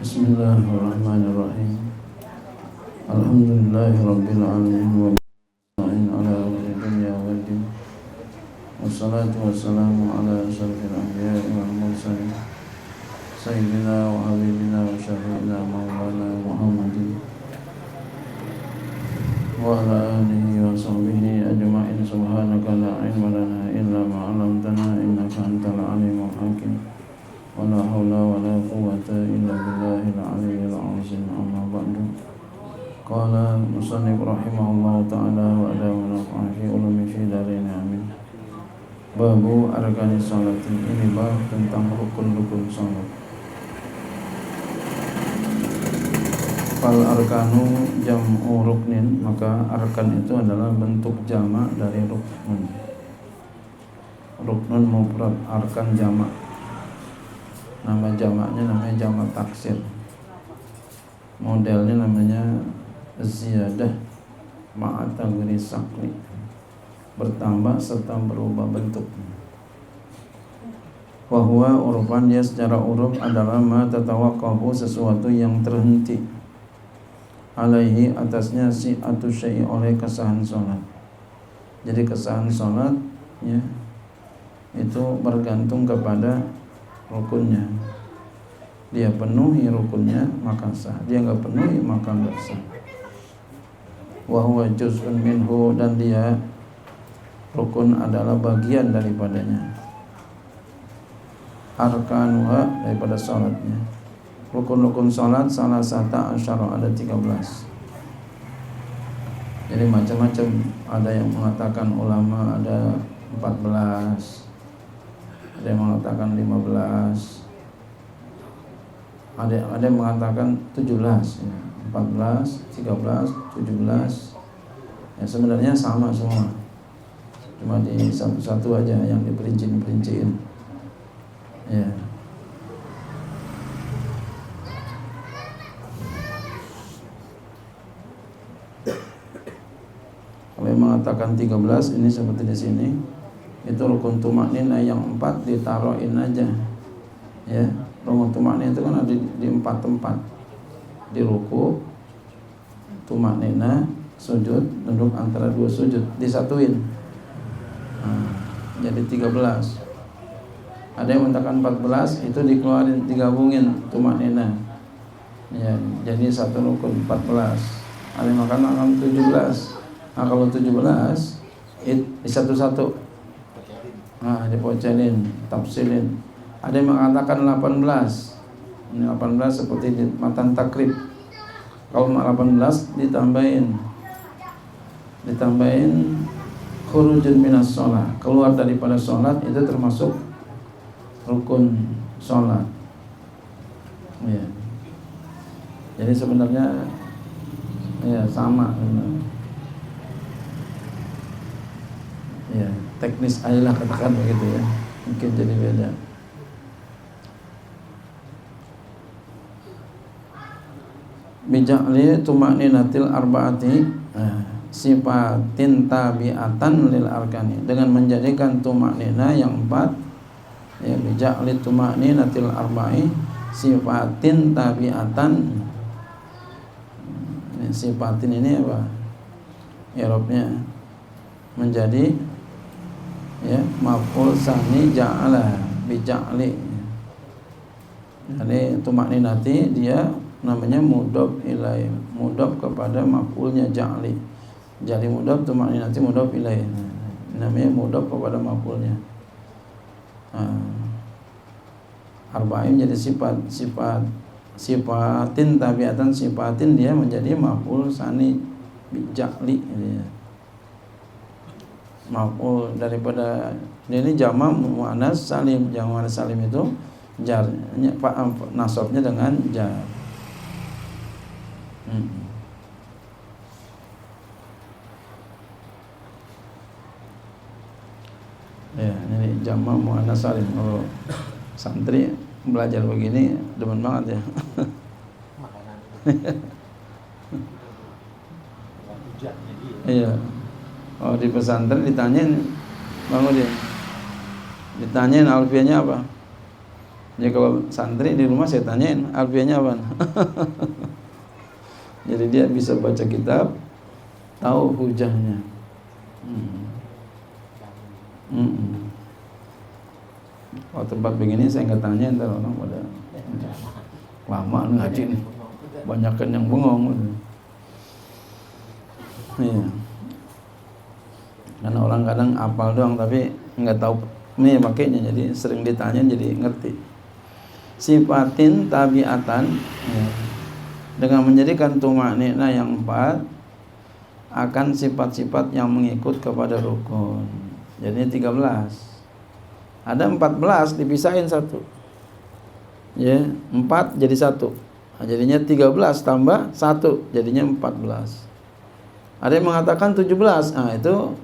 Bismillahirrahmanirrahim. Alhamdulillahirabbil alamin wa bi'in ala amri dunya waddin. Wassalatu wassalamu ala asyrafil anbiya'i wal mursalin sayyidina wa habibina wa syafi'ina maulana Muhammadin wa ala alihi wa sahbihi ajma'in. Subhanaka la ilma lana illa ma 'allamtana innaka antal alimul hakim. Wa la hawla wa la quwwata illa billahil aliyyil azim. Amma ba'du. Qala musannif rahimahullahu ta'ala wa adamana fi ulumi fi darin amin. Babu arkanis salati. Ini bab tentang rukun-rukun salat. Fal arkanu jam'u ruknin, maka arkan itu adalah bentuk jamak dari rukun. Ruknun mufrad, arkan jamak. Nama jamaknya namanya jamak taksir. Modelnya namanya ziyadah ma'atagri sakli, bertambah serta berubah bentuk. Wahwa urufan, dia secara uruf adalah ma tatawaqafu, sesuatu yang terhenti, alaihi atasnya si atu syai, oleh kesahan salat. Jadi kesahan salat ya, itu bergantung kepada rukunnya. Dia penuhi rukunnya maka sah, dia enggak penuhi maka enggak sah. Wa huwa juz'un minhu, dan dia rukun adalah bagian daripadanya. Arkanuha, daripada salatnya. Rukun-rukun salat salah satu asyara, ada 13. Jadi macam-macam, ada yang mengatakan ulama ada 14, ada yang mengatakan 15, ada yang mengatakan 17 ya. 14, 13, 17 ya, sebenarnya sama semua, cuma di satu-satu aja yang diperinci-perinciin ya. Kalau yang mengatakan 13 ini seperti di sini, itu rukun tumakninah yang 4 ditaruhin aja ya. Rukun tumakninah itu kan ada di 4 tempat, di ruku, tumakninah, sujud, duduk antara 2 sujud, disatuin. Jadi 13. Ada yang mengatakan 14, itu dikeluarin, digabungin tumakninah ya, jadi satu rukun 14. Ada yang mengatakan 17. Nah kalau 17 di satu-satu, dipocelin, tafsilin. Ada yang mengatakan 18. Ini 18 seperti di matan takrib. Kalau 18 ditambahin khurujun minas sholat, keluar daripada sholat, itu termasuk rukun sholat ya. Jadi sebenarnya ya sama ya, teknis aja lah katakan begitu ya, mungkin jadi beda. Bija'li tumakninatil arba'ati, sifatin tabi'atan lil arkani, dengan menjadikan tumakninah yang 4 ya. Bija'li tumakninatil arba'i sifatin tabi'atan. Sifatin ini apa i'rabnya? Menjadi ya maf'ul tsani ja'ala, bija'li. Jadi tumakninati dia namanya mudhof ilaih, mudhof kepada maf'ulnya ja'li. Jadi mudhof, tumakninati mudhof ilaih, namanya mudhof kepada maf'ulnya. Arba'in jadi sifatin tabi'atan, sifatin dia menjadi maf'ul tsani bija'li ya. Maf'ul daripada ini jamak muannas salim. Jamak muannas salim itu jarnya nasabnya dengan jar. Ya, ini jamak muannas salim. Kalau santri belajar begini demen banget ya. Iya. Oh, di pesantren ditanyain, Bang Udin, ditanyain alfiahnya apa? Jadi kalau santri di rumah saya tanyain alfiahnya apa. Jadi dia bisa baca kitab, tahu hujahnya. Kalau tempat begini saya nggak tanya, ntar orang pada lama ngaji nih, banyakan yang bengong. Iya. Karena orang kadang apal doang tapi nggak tahu nih makainya, jadi sering ditanya jadi ngerti. Sifatin tabiatan, ya, dengan menjadikan tumaknina yang 4 akan sifat-sifat yang mengikut kepada rukun. Jadi 13. Ada 14 dipisahin 1. Ya, 4 jadi 1. Nah, jadinya 13 tambah 1 jadinya 14. Ada yang mengatakan 17. Nah, itu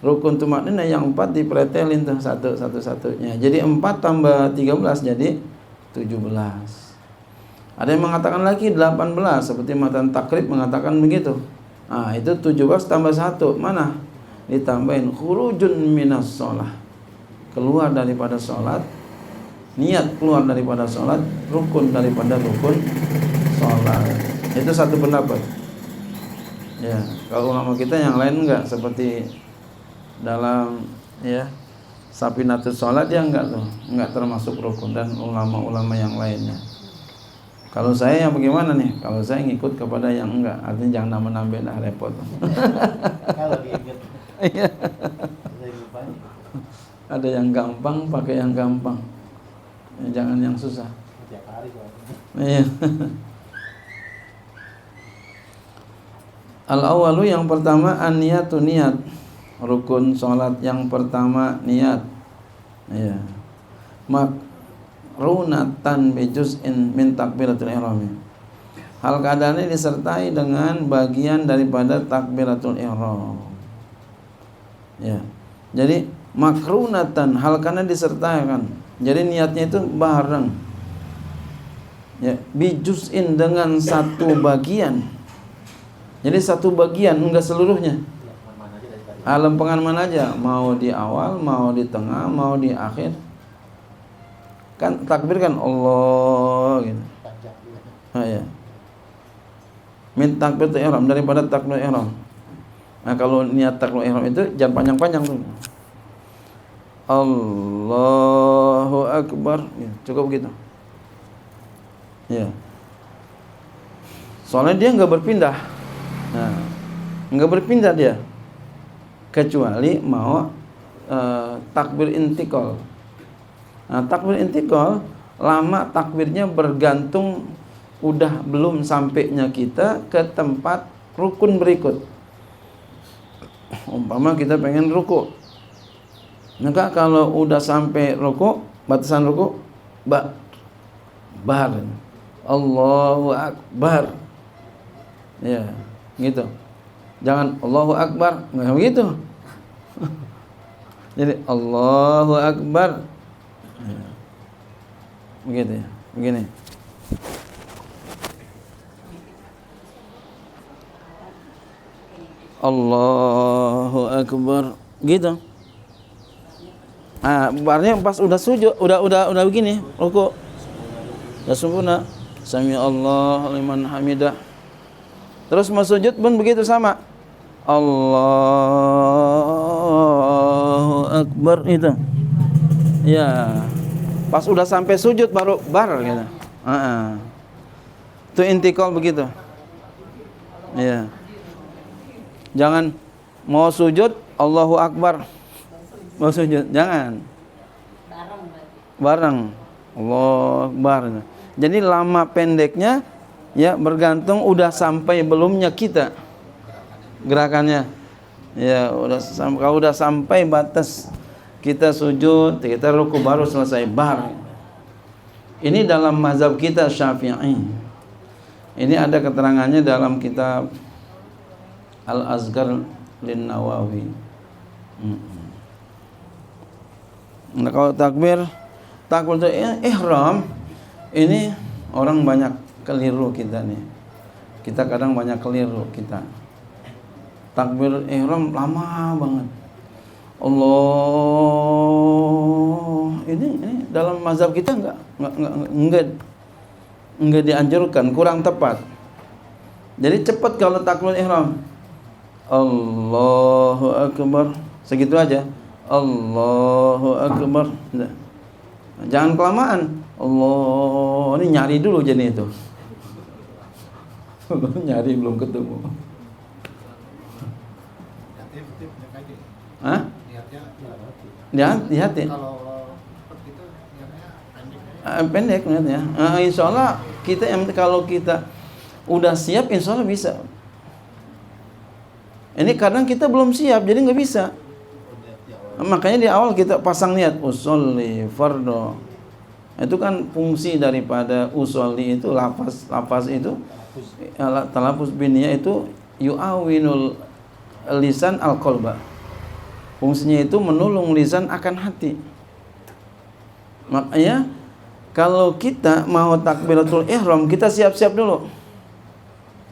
rukun tumaknina yang 4 dipretelin tuh satu-satunya. Jadi 4 tambah 13 jadi 17. Ada yang mengatakan lagi 18 seperti matan takrib mengatakan begitu. Nah, itu 17 tambah 1 mana? Ditambahin khurujun minas shalah. Keluar daripada sholat, niat keluar daripada sholat, rukun daripada rukun sholat. Itu satu pendapat. Ya, kalau ulama kita yang lain enggak, seperti dalam ya Safinatus Sholat dia enggak tuh, enggak termasuk rukun, dan ulama-ulama yang lainnya. Kalau saya yang bagaimana nih? Kalau saya ngikut kepada yang enggak, artinya jangan nambah-nambah dah repot. Kalau diingat. Iya. Ada yang gampang, pakai yang gampang. Ya, jangan yang susah. Tiap hari iya. Al-awwalu yang pertama an-niyatu niat. Rukun salat yang pertama niat. Iya. Makrunatan bi juz'in min takbiratul ihram. Hal keadaannya disertai dengan bagian daripada takbiratul ihram. Ya. Jadi makrunatan hal karena disertakan. Jadi niatnya itu bareng. Ya, bijuzin dengan satu bagian. Jadi satu bagian enggak seluruhnya. Lempengan mana aja, mau di awal, mau di tengah, mau di akhir. Kan takbir kan Allah gitu. Nah, ya. Min takbiratul ihram daripada takbiratul ihram. Nah, kalau niat takbiratul ihram itu jangan panjang-panjang tuh. Allahu Akbar, ya, cukup gitu. Ya. Soalnya dia nggak berpindah. Nah, nggak berpindah dia, kecuali mau takbir intikal. Nah, takbir intikal lama takbirnya bergantung udah belum sampainya kita ke tempat rukun berikut. Umpama kita pengen ruku. Maka kalau udah sampai ruku, batasan ruku, bar. Allahu Akbar. Ya, gitu. Jangan Allahu Akbar, enggak begitu. Jadi Allahu Akbar. Ya. Begitu ya. Begini. Allahu Akbar. Gitu. Ah, barnya pas udah sujud, udah begini, ruku. Udah sempurna. Sami Allah liman hamidah. Terus mau sujud pun begitu sama. Allahu Akbar itu. Ya. Pas udah sampai sujud baru bar gitu. Itu intikal begitu. Ya. Jangan mau sujud Allahu Akbar. Mau sujud, jangan. Bareng. Allahu Akbar. Jadi lama pendeknya ya bergantung udah sampai belumnya kita gerakannya. Ya, kalau udah sampai batas kita sujud, kita ruku baru selesai bar. Ini dalam mazhab kita Syafi'i. Ini ada keterangannya dalam kitab Al-Azkar lin-Nawawi. Nah, kalau takbiratul ihram ini orang banyak keliru kita nih. Kita kadang banyak keliru kita. Takbir ihram lama banget. Allah. Ini dalam mazhab kita enggak dianjurkan, kurang tepat. Jadi cepat kalau takbiratul ihram. Allahu akbar. Segitu aja. Allahu akbar. Jangan kelamaan. Allah, ini nyari dulu jadi itu. Nyari belum ketemu. Hah? Di hati. Kalau itu pendek niatnya. Insya Allah kita kalau kita udah siap, insya Allah bisa. Ini kadang kita belum siap, jadi nggak bisa. Makanya di awal kita pasang niat usolli fardo. Itu kan fungsi daripada usolli itu lafaz itu talafuz biniyah itu yu'awinul lisan al-qalba. Fungsinya itu menolong lisan akan hati. Makanya kalau kita mau takbiratul ihram, kita siap-siap dulu.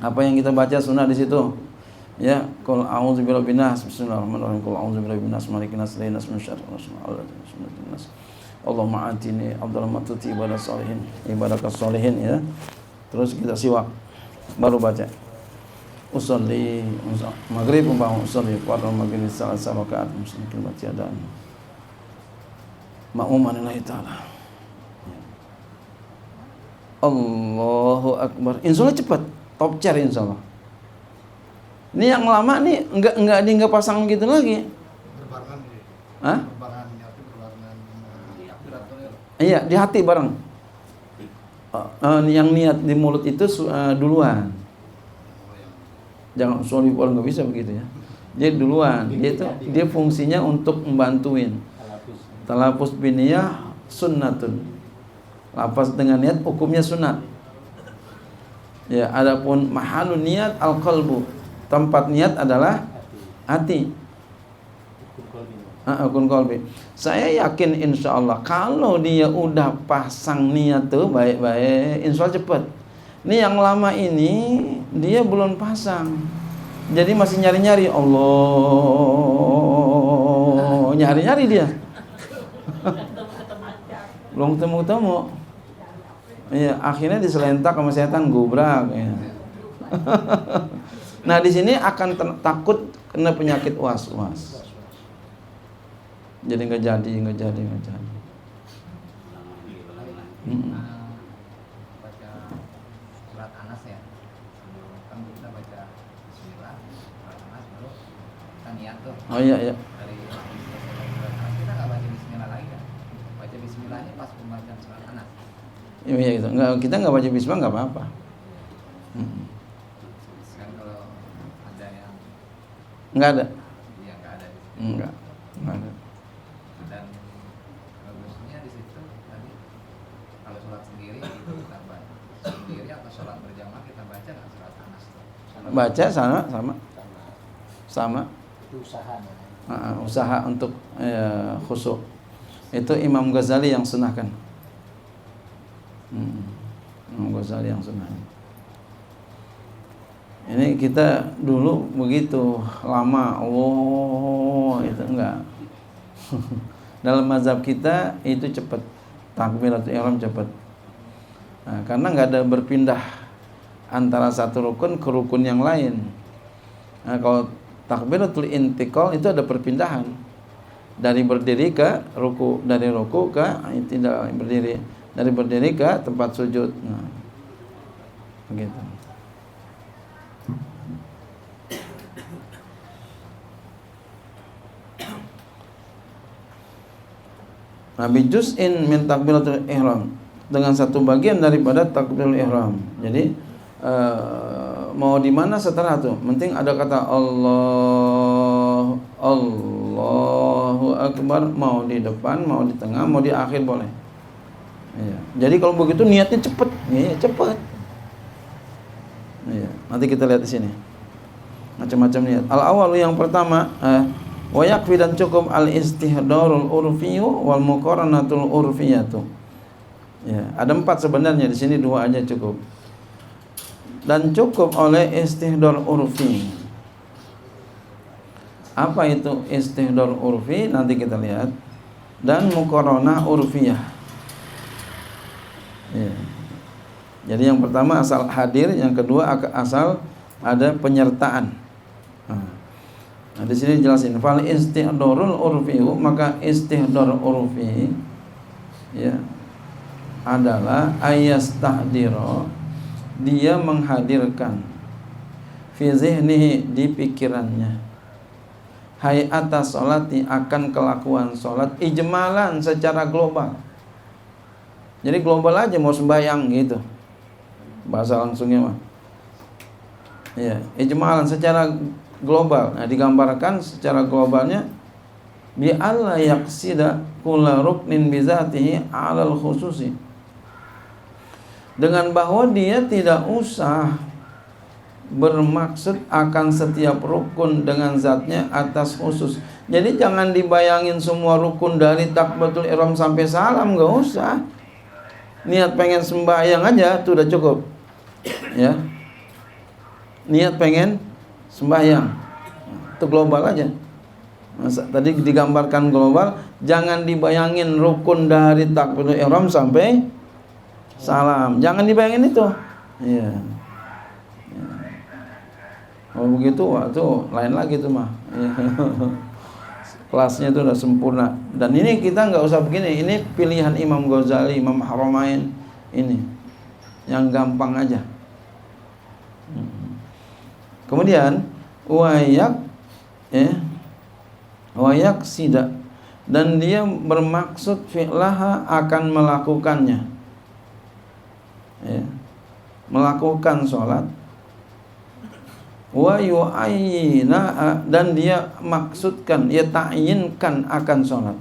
Apa yang kita baca sunnah di situ. Ya, qul a'udzu birabbil nas, bismillahirrahmanirrahim. Qul a'udzu birabbil nas, malikin nas, ilahin nas, min syarri nas. Allahumma atini afdal ma tuti ibadah salihin, ibadakas salihin ya. Terus kita siwak baru baca. Usolli maghrib umpama usolli fardhu maghrib salat rakaat muslim kalimat tiadaan. Ma'muman lillahi ta'ala. Allahu akbar. Insyaallah cepat, top chair insyaallah. Ini yang lama nih enggak pasang gitu lagi. Berbarengan. Hah? Iya, di hati bareng. Yang niat di mulut itu duluan. Jangan sorry kalau nggak bisa begitu ya. Dia duluan. Dia fungsinya untuk membantuin. Talafuz biniyah sunnatun. Lafaz dengan niat hukumnya sunat. Ya, adapun mahalun niat al-qalbu. Tempat niat adalah hati. Ukun qalbi. Saya yakin insya Allah kalau dia udah pasang niat tuh baik-baik, insya Allah cepat. Ini yang lama ini dia belum pasang, jadi masih nyari-nyari. Allah, nyari-nyari dia. Belum ketemu-ketemu. Iya, akhirnya diselentak sama setan gubrak. Ya. Nah di sini akan takut kena penyakit was-was. Jadi nggak jadi. Baca surat Anas ya, kan kita baca Bismillah, surat Anas baru kita niat tuh. Oh iya. Dari surat Anas kita nggak baca Bismillah lagi kan? Baca Bismillahnya pas pembacaan surat Anas. Iya gitu. Kita nggak baca Bismillah nggak apa-apa. Kan kalau ada yang nggak ada. Iya nggak ada. Nggak ada. Dan bagusnya di situ tadi kalau sholat sendiri itu kita baca sendiri atau sholat berjamaah kita baca nggak surat Anas? Baca sama. Itu usaha. Usaha untuk khusyuk. Itu Imam Ghazali yang sunahkan. Imam Ghazali yang sunahkan. Ini kita dulu begitu lama, itu enggak. Dalam mazhab kita itu cepat, takbiratul ihram cepat. Nah, karena nggak ada berpindah antara satu rukun ke rukun yang lain. Nah, kalau takbiratul intiqal itu ada perpindahan dari berdiri ke ruku, dari ruku ke tidak berdiri, dari berdiri ke tempat sujud. Nah, begitu. Nabi juz'in min takbiratul ihram, dengan satu bagian daripada takbiratul ihram. Jadi mau di mana setelah itu, penting ada kata Allahu akbar, mau di depan, mau di tengah, mau di akhir boleh. Iya. Jadi kalau begitu niatnya cepet, cepet. Iya. Nanti kita lihat di sini. Macam-macam niat. Al-awwal yang pertama, wa yakfi dan cukup al-istihdarul urfiyu wal muqaranatul urfiyatu. Ya, ada 4 sebenarnya, di sini 2 aja cukup. Dan cukup oleh istihdar urfi. Apa itu istihdar urfi? Nanti kita lihat. Dan muqaranah urfiyah. Ya. Jadi yang pertama asal hadir, yang kedua asal ada penyertaan. Nah, di sini jelasin fal istihdarul urfi, maka istihdar urfi ya adalah ayastahdira, dia menghadirkan fi zihnihi, di pikirannya, hayata sholati, akan kelakuan sholat, ijmalan, secara global. Jadi global aja, mau sembahyang gitu bahasa langsungnya mah ya, ijmalan, secara global. Nah, digambarkan secara globalnya bi alla yaqsida kulla ruknin bi zatihi 'alal khususi, dengan bahwa dia tidak usah bermaksud akan setiap rukun dengan zatnya atas khusus. Jadi jangan dibayangin semua rukun dari takbiratul ihram sampai salam, enggak usah. Niat pengen sembahyang aja itu udah cukup. Ya. Niat pengen sembahyang. Itu global aja. Masa, tadi digambarkan global, jangan dibayangin rukun dari takbiratul ihram sampai salam. Jangan dibayangin itu. Iya. Kalau begitu, waktu lain lagi tuh mah. Kelasnya itu udah sempurna. Dan ini kita nggak usah begini. Ini pilihan Imam Ghazali, Imam Haramain ini, yang gampang aja. Kemudian wayak sida, dan dia bermaksud fi'laha, akan melakukannya. Ya. Melakukan sholat. Wa yu'ayyina, dan dia maksudkan, ya ta'yinkan akan sholat.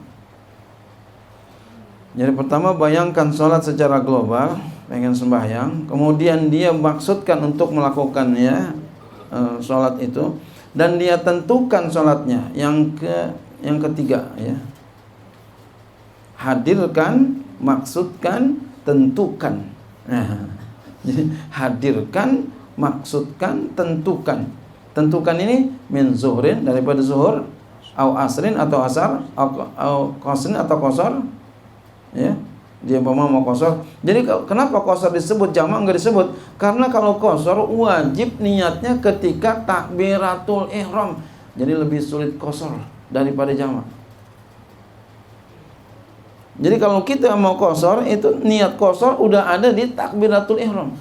Jadi pertama bayangkan sholat secara global, pengen sembahyang, kemudian dia maksudkan untuk melakukannya sholat itu, dan dia tentukan sholatnya. Yang ketiga ya, hadirkan, maksudkan, tentukan. Nah, jadi hadirkan, maksudkan, tentukan. Tentukan ini min zuhrin, daripada zuhur, au asrin atau asar, au qasrin atau qasar. Ya, dia mau qasar. Jadi kenapa qasar disebut, jamak enggak disebut? Karena kalau qasar wajib niatnya ketika takbiratul ihram. Jadi lebih sulit qasar daripada jamak. Jadi kalau kita mau qasar, itu niat qasar udah ada di takbiratul ihram.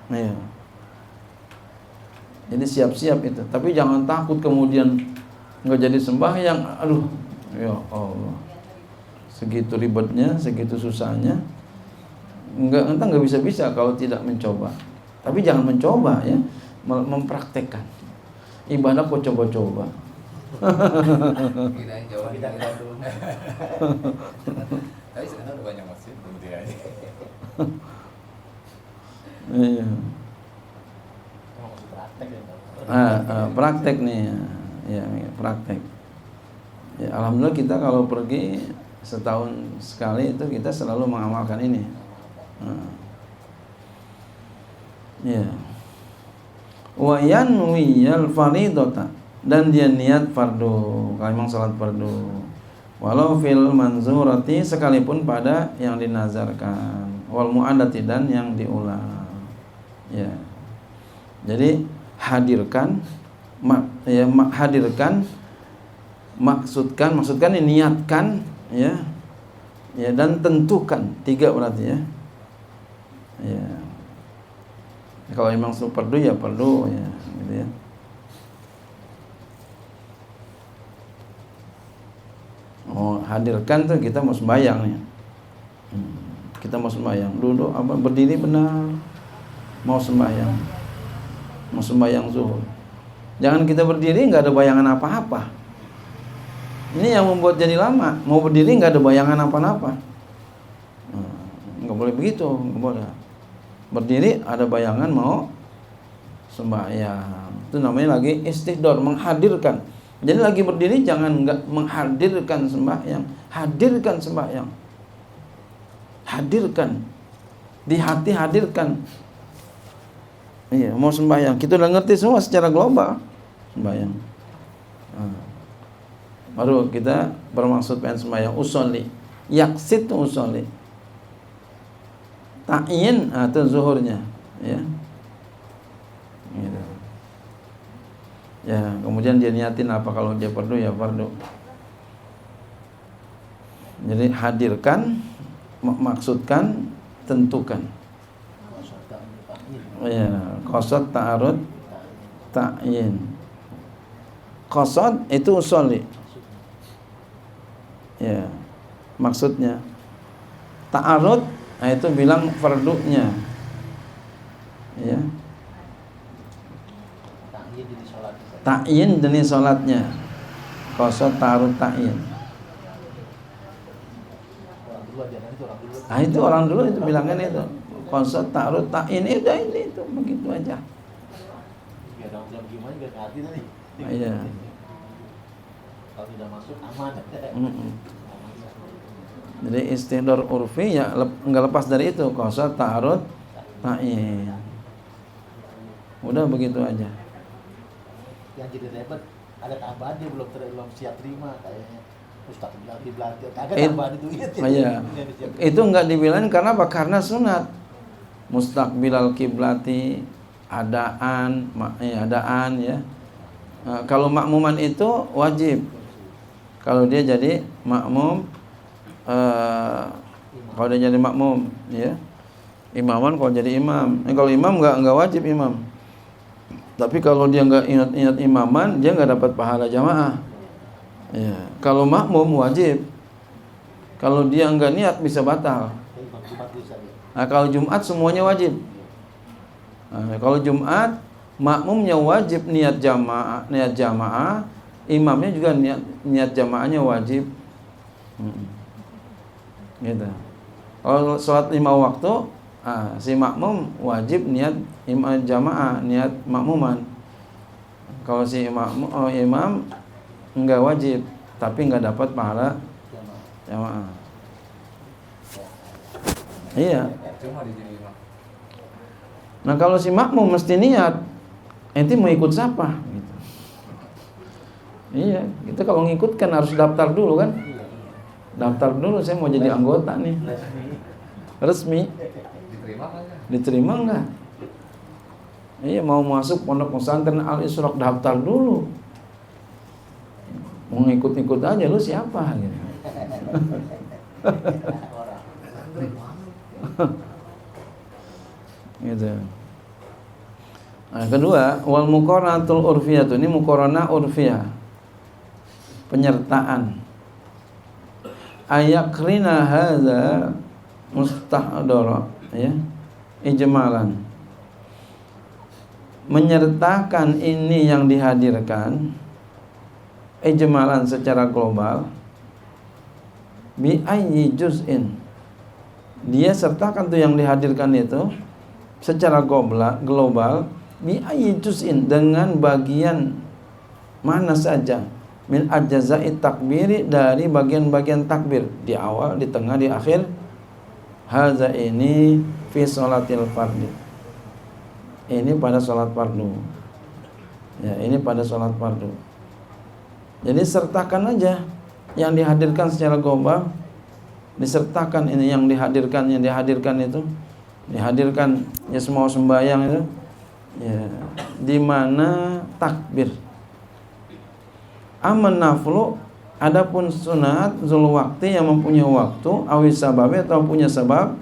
Iya. Jadi siap-siap itu. Tapi jangan takut kemudian nggak jadi sembahyang. Aduh, ya Allah, segitu ribetnya, segitu susahnya. Entah nggak bisa kalau tidak mencoba. Tapi jangan mencoba ya, mempraktekkan. Ibadah kok coba-coba. Kita jawab kita dulu. Tapi sekarang udah banyak masjid, kemudian aja. Iya. Praktek nih ya, praktek. Ya, alhamdulillah kita kalau pergi setahun sekali itu kita selalu mengamalkan ini. Ya. Wa yanwiyal faridata, dan dia niat fardu, kalau memang salat fardu. Walau fil manzurati, sekalipun pada yang dinazarkan, wal mu'adati, dan yang diulang. Ya. Jadi hadirkan, hadirkan, maksudkan ini, niatkan ya. Ya, dan tentukan. 3 berarti ya. Ya. Kalau memang perlu ya perlu ya, gitu ya. Oh, hadirkan tuh kita mau sembahyang nih. Kita mau sembahyang, duduk berdiri benar. Mau sembahyang zuhur. Jangan kita berdiri nggak ada bayangan apa-apa. Ini yang membuat jadi lama. Mau berdiri nggak ada bayangan apa-apa. Nggak boleh begitu, nggak boleh. Berdiri ada bayangan mau sembahyang. Itu namanya lagi istihdar, menghadirkan. Jadi lagi berdiri jangan nggak menghadirkan sembahyang. Hadirkan sembahyang. Hadirkan. Di hati hadirkan. Iya, mau sembahyang. Kita udah ngerti semua secara global. sembahyang. Baru kita bermaksud pengen sembahyang. Usolli, yaksid itu usolli. Ta'yin atau zuhurnya, ya. Gitu. Ya, kemudian dia niatin apa, kalau dia fardu ya fardu. Jadi hadirkan, maksudkan, tentukan. Ya, qasad, ta'arud, ta'yin. Qasad itu usolli. Ya, maksudnya. Ta'arud, nah itu bilang fardunya. Ya. Ta'yin jenis sholatnya. Qasad, ta'arud, ta'yin. Nah itu orang dulu itu bilangkan itu. Qasad, ta'arud, ta'yin itu begitu aja. Iya. Kalau tidak masuk aman. Jadi istihdar urfi ya enggak lepas dari itu. Qasad, ta'arud, ta'yin. Udah begitu aja. Yang jadi ribet ada tambahan, dia belum siap terima kayaknya. Ustaz bilang kiblat, kagak tambahan itu. Iya. Itu enggak dibilang karena apa? Karena sunat. Mustaqbilal kiblati, adaan ya. Kalau makmuman itu wajib. Kalau dia jadi makmum, kalau dia jadi makmum, ya. Imaman kalau jadi imam. Kalau imam enggak wajib imam. Tapi kalau dia enggak ingat imaman, dia enggak dapat pahala jamaah. Ya. Kalau makmum wajib. Kalau dia enggak niat bisa batal. Nah, kalau Jumat semuanya wajib. Nah, kalau Jumat makmumnya wajib niat jamaah, imamnya juga niat jamaahnya wajib. Gitu. Kalau sholat 5 waktu, si makmum wajib niat jamaah, niat makmuman. Kalau si imam enggak wajib, tapi enggak dapat pahala jamaah. Iya. Nah kalau si makmum mesti niat, ente mau ikut siapa? Gitu. Iya, kita kalau ngikut kan harus daftar dulu kan? Daftar dulu, saya mau jadi anggota nih. Resmi. Diterima enggak? Iya, mau masuk pondok pesantren Al Isyraq daftar dulu. Mau ngikut-ngikut aja, lu siapa gitu. Gitu. Nah, kedua, wal muqaranatul urfiyah, ini muqaranah urfiyah. Penyertaan. Ayakrina hadza mustahdara, ya. Ijmalan. Menyertakan ini yang dihadirkan ijmalan secara global bi ayyi juz'in. Dia sertakan tuh yang dihadirkan itu secara global bi ayyi juz'in, dengan bagian mana saja min ajza'i takbiri, dari bagian-bagian takbir, di awal, di tengah, di akhir. Hadza ini fi sholatil fardhi, ini pada sholat fardu. Ya, ini pada sholat fardu. Jadi sertakan aja yang dihadirkan secara global, disertakan ini yang dihadirkan itu, dihadirkan ya semua sembahyang itu, ya, di mana takbir. Aman naflu, adapun sunat zul waktu yang mempunyai waktu, awis sababi atau punya sebab,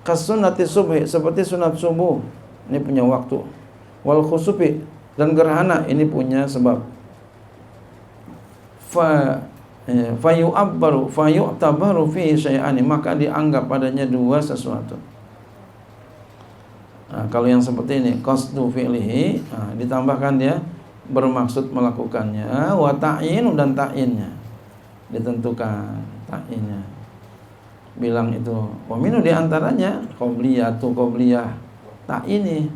kasunati subhi, seperti sunat subuh, ini punya waktu. Wal khusufi, dan gerhana, ini punya sebab. Fayu'tabaru fi syai'ani, maka dianggap padanya dua sesuatu. Nah, kalau yang seperti ini qasdu fi'lihi, ditambahkan dia bermaksud melakukannya, wa ta'yin, dan ta'yinnya ditentukan, ta'yinnya. Bilang itu peminu di antaranya qobliyah ta'yini,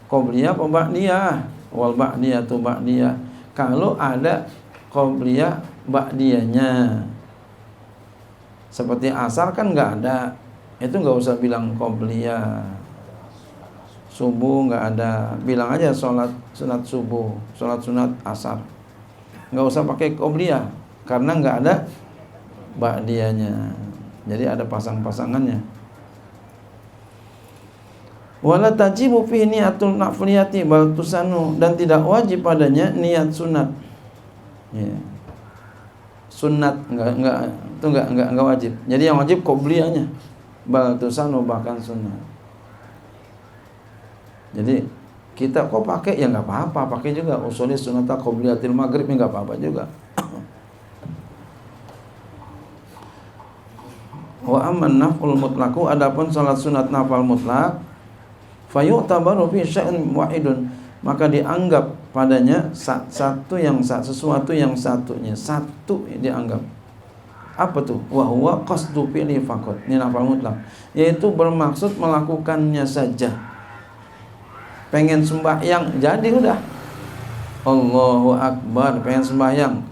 qobliyah apa ba'diyah, wal ba'diyatu ba'diyah. Kalau ada qobliyah ba'diyahnya, seperti asar kan enggak ada, itu enggak usah bilang qobliyah. subuh nggak ada, bilang aja sholat sunat subuh, sholat sunat asar, nggak usah pakai qobliyah karena nggak ada ba'diyahnya, jadi ada pasang-pasangannya. Wala tajibu fi niyatul nafliyati bal tusanu, dan tidak wajib padanya niat sunat. Ya. Sunat enggak wajib. Jadi yang wajib qobliyahnya. Bal tusanu, bahkan sunat. Jadi kita kok pakai ya nggak apa-apa, pakai juga usulnya sunat qobliyatil maghrib nggak apa-apa juga. Wa amman naful mutlaqu, adapun salat sunat nafal mutlak, fayu'tabaru fi syai'in wahidun, maka dianggap padanya sesuatu yang satunya, satu dianggap. Apa tuh? Wa huwa qasdu fi'li faqat, ini nafal mutlak, yaitu bermaksud melakukannya saja. Pengen sembahyang jadi udah Allahu Akbar, pengen sembahyang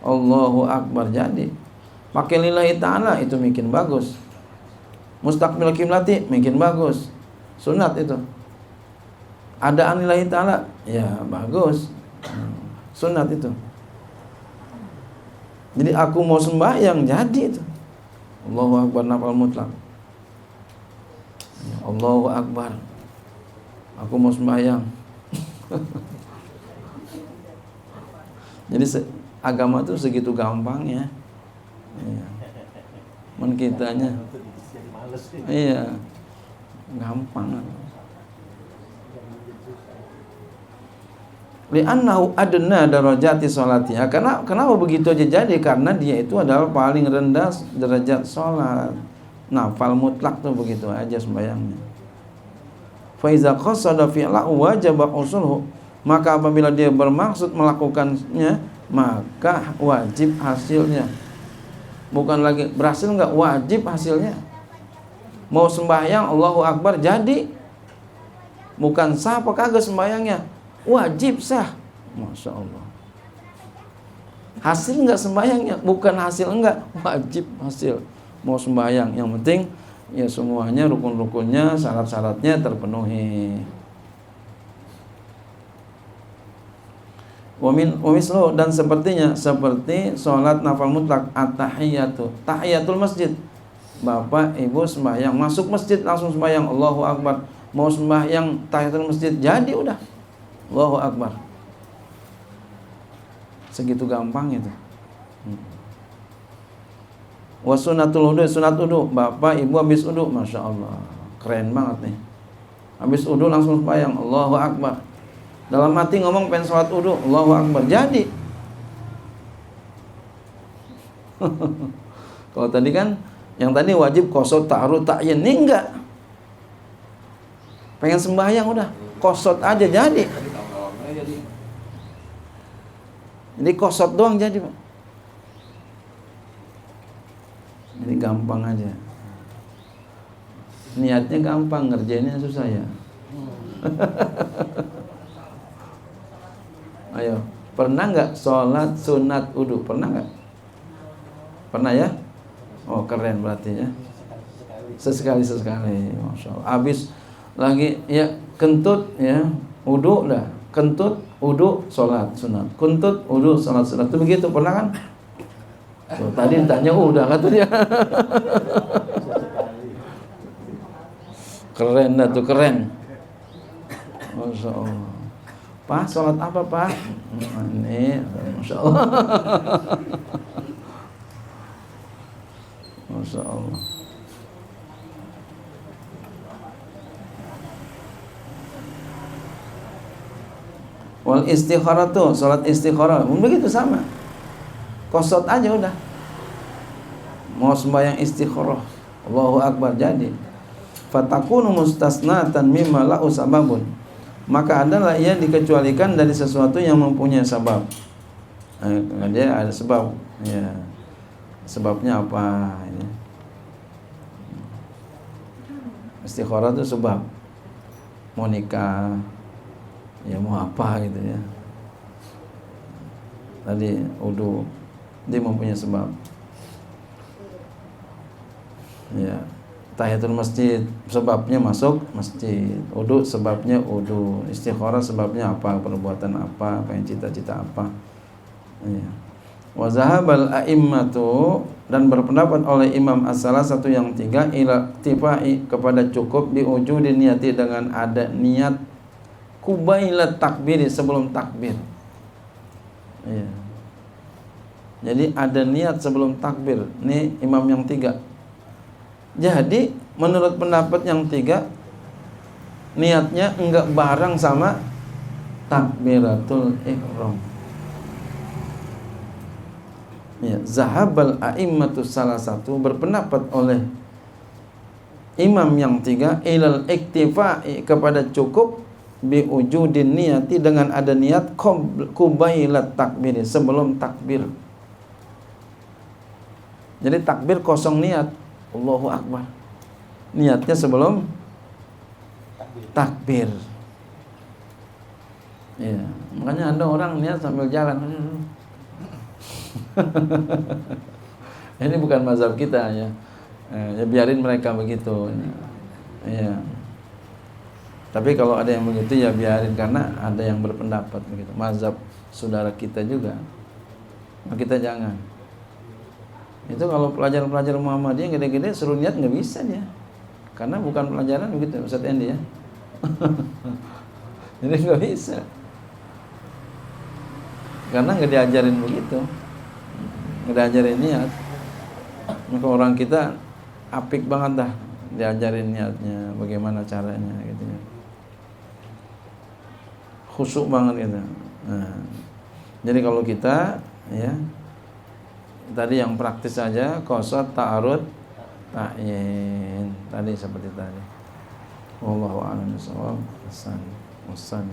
Allahu Akbar jadi. Pakai lillahi ta'ala itu bikin bagus. Mustaqbil kiblati bikin bagus. Sunat itu. Adaan lillahi ta'ala ya bagus. Sunat itu. Jadi aku mau sembahyang jadi itu. Allahu Akbar nafal mutlak. Allahu Akbar. Aku mau sembahyang. Jadi agama itu segitu gampangnya. Iya. Men kitanya. Iya. Gampang. Li'annahu adna darajati sholatiha. Kenapa begitu aja jadi? Karena dia itu adalah paling rendah derajat sholat. Nafal mutlak tuh begitu aja sembahyangnya. Fa iza qasada fi'la wajaba usulhu, maka apabila dia bermaksud melakukannya maka wajib hasilnya. Bukan lagi berhasil enggak, wajib hasilnya. Mau sembahyang Allahu Akbar jadi, bukan sah apa kagak sembahyangnya, wajib sah. Masya Allah. Hasil enggak sembahyangnya, bukan hasil enggak, wajib hasil. Mau sembahyang, yang penting ya semuanya rukun-rukunnya, syarat-syaratnya terpenuhi. Wamislu, dan sepertinya seperti sholat nafal mutlak at-tahiyatu, tahiyatul masjid. Bapak ibu sembahyang, masuk masjid langsung sembahyang Allahu Akbar. Mau sembahyang tahiyatul masjid jadi udah Allahu Akbar. Segitu gampang itu. Wa sunatul wudu, sunat wudu. Bapak ibu habis wudu, Masya Allah, keren banget nih. Habis wudu langsung sembahyang Allahu Akbar. Dalam hati ngomong pengen sholat wudu, Allahu Akbar jadi. Kalau tadi kan yang tadi wajib qasad ta'arud ta'yin, ini enggak. Pengen sembahyang udah qasad aja jadi. Jadi qasad doang jadi, Pak. Jadi gampang aja. Niatnya gampang, ngerjainnya susah ya. Ayo, pernah nggak sholat sunat wudu? Pernah nggak? Pernah ya? Oh keren berarti ya. Sesekali, Masya Allah. Habis lagi ya kentut ya wudu dah, kentut wudu sholat sunat, kentut wudu sholat sunat. Itu begitu pernah kan? So, tadi tanya udah kata dia. Keren dah tuh, keren. Masya Allah. Pak, sholat apa Pak? Ini, Masya Allah. Masya Allah. Wal istikharah tuh, sholat istikharah, begitu sama. Qasad aja udah. Mau sembahyang istikharah, Allahu Akbar jadi. Fatakunu mustasnatan mimma lahu sababun, maka adalah ia dikecualikan dari sesuatu yang mempunyai sebab. Dia ada sebab, ya. Sebabnya apa? Ini. Istikharah itu sebab. Mau nikah, ya mau apa gitu ya. Tadi wudu, dia mempunyai sebab. Ya. tahiyatul masjid sebabnya masuk masjid, wudu sebabnya wudu, istikharah sebabnya apa, perbuatan apa yang cita-cita apa. Ya. Wa zahabal a'immatu, dan berpendapat oleh Imam as-salasatu yang tiga, ila tifai, kepada cukup di wujudi niati, dengan ada niat kubailat takbir, sebelum takbir. Ya. Jadi ada niat sebelum takbir. Ini imam yang tiga. Jadi menurut pendapat yang tiga, niatnya enggak bareng sama takbiratul ihram. Ya, zahabal a'immatu salasatu, berpendapat oleh imam yang tiga, ilal iktifa'i, kepada cukup bi wujudin niyati, dengan ada niat kubailat takbir, sebelum takbir. Jadi takbir kosong niat, Allahu Akbar, niatnya sebelum takbir. Ya, makanya ada orang niat sambil jalan. Ini bukan mazhab kita ya. Ya biarin mereka begitu. Ya. Tapi kalau ada yang begitu ya biarin, karena ada yang berpendapat begitu. Mazhab saudara kita juga. Nah, kita jangan. Itu kalau pelajar-pelajar Muhammadiyah gede-gede suruh niat nggak bisa dia, karena bukan pelajaran begitu Ustaz Endi ya. Jadi nggak bisa, karena nggak diajarin begitu, nggak diajarin niat. Maka orang kita apik banget dah diajarin niatnya, bagaimana caranya gitu ya, khusyuk banget gitu. Nah, jadi kalau kita ya tadi yang praktis saja, qasad, ta'arud, ta'yin, tadi seperti tadi. Wallahu a'lam bishawab. Hasan.